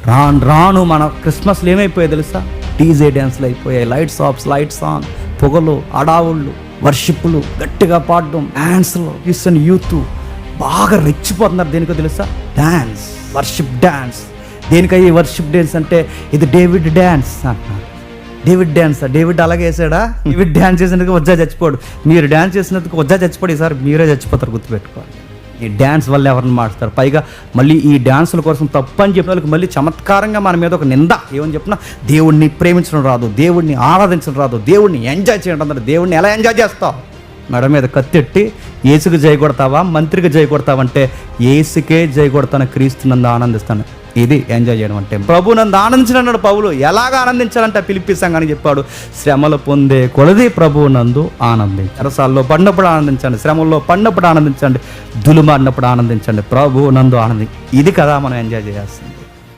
రాను మన క్రిస్మస్లు ఏమైపోయాయి తెలుసా? డీజే డ్యాన్స్లు అయిపోయాయి, లైట్స్ ఆన్, పొగలు, అడావుళ్ళు, వర్షిప్లు, గట్టిగా పాడడం, డ్యాన్స్లు. క్రిస్టియన్ యూత్ బాగా రెచ్చిపోతున్నారు. దేనికో తెలుసా? Dance, worship dance. దేనికయ్యి వర్షిప్ డ్యాన్స్ అంటే? ఇది డేవిడ్ డ్యాన్స్ అంటున్నారు. డేవిడ్ అలాగే వేసాడా? డేవిడ్ డ్యాన్స్ చేసినందుకు వజ్జా చచ్చిపోడు. మీరు డ్యాన్స్ చేసినందుకు వజ్జా చచ్చిపోడు. ఈసారి మీరే చచ్చిపోతారు, గుర్తుపెట్టుకోవాలి. ఈ డ్యాన్స్ వల్ల ఎవరిని మారుస్తారు? పైగా మళ్ళీ ఈ డ్యాన్సుల కోసం తప్పు అని చెప్పిన వాళ్ళకి మళ్ళీ చమత్కారంగా మన మీద ఒక నింద. ఏమని చెప్పినా, దేవుణ్ణి ప్రేమించడం రాదు, దేవుణ్ణి ఆరాధించడం రాదు, దేవుణ్ణి ఎంజాయ్ చేయడం రాదు. దేవుణ్ణి ఎలా ఎంజాయ్ చేస్తావు? మెడ మీద కత్తెట్టి యేసుకి జై కొడతావా, మంత్రికి జై కొడతావంటే యేసుకే జై కొడతాను, క్రీస్తునందు ఆనందిస్తాను. ఇది ఎంజాయ్ చేయడం అంటే. ప్రభు నందు ఆనందించడన్నాడు పౌలు. ఎలాగ ఆనందించాలంటే ఫిలిప్పీ సంఘానికి చెప్పాడు, శ్రమలు పొందే కొలది ప్రభువు నందు ఆనందించండి. చెరసాల్లో పడినప్పుడు ఆనందించండి, శ్రమల్లో పడినప్పుడు ఆనందించండి, దులుమాడినప్పుడు ఆనందించండి, ప్రభువు నందు ఆనంది. ఇది కదా మనం ఎంజాయ్ చేయాల్సింది.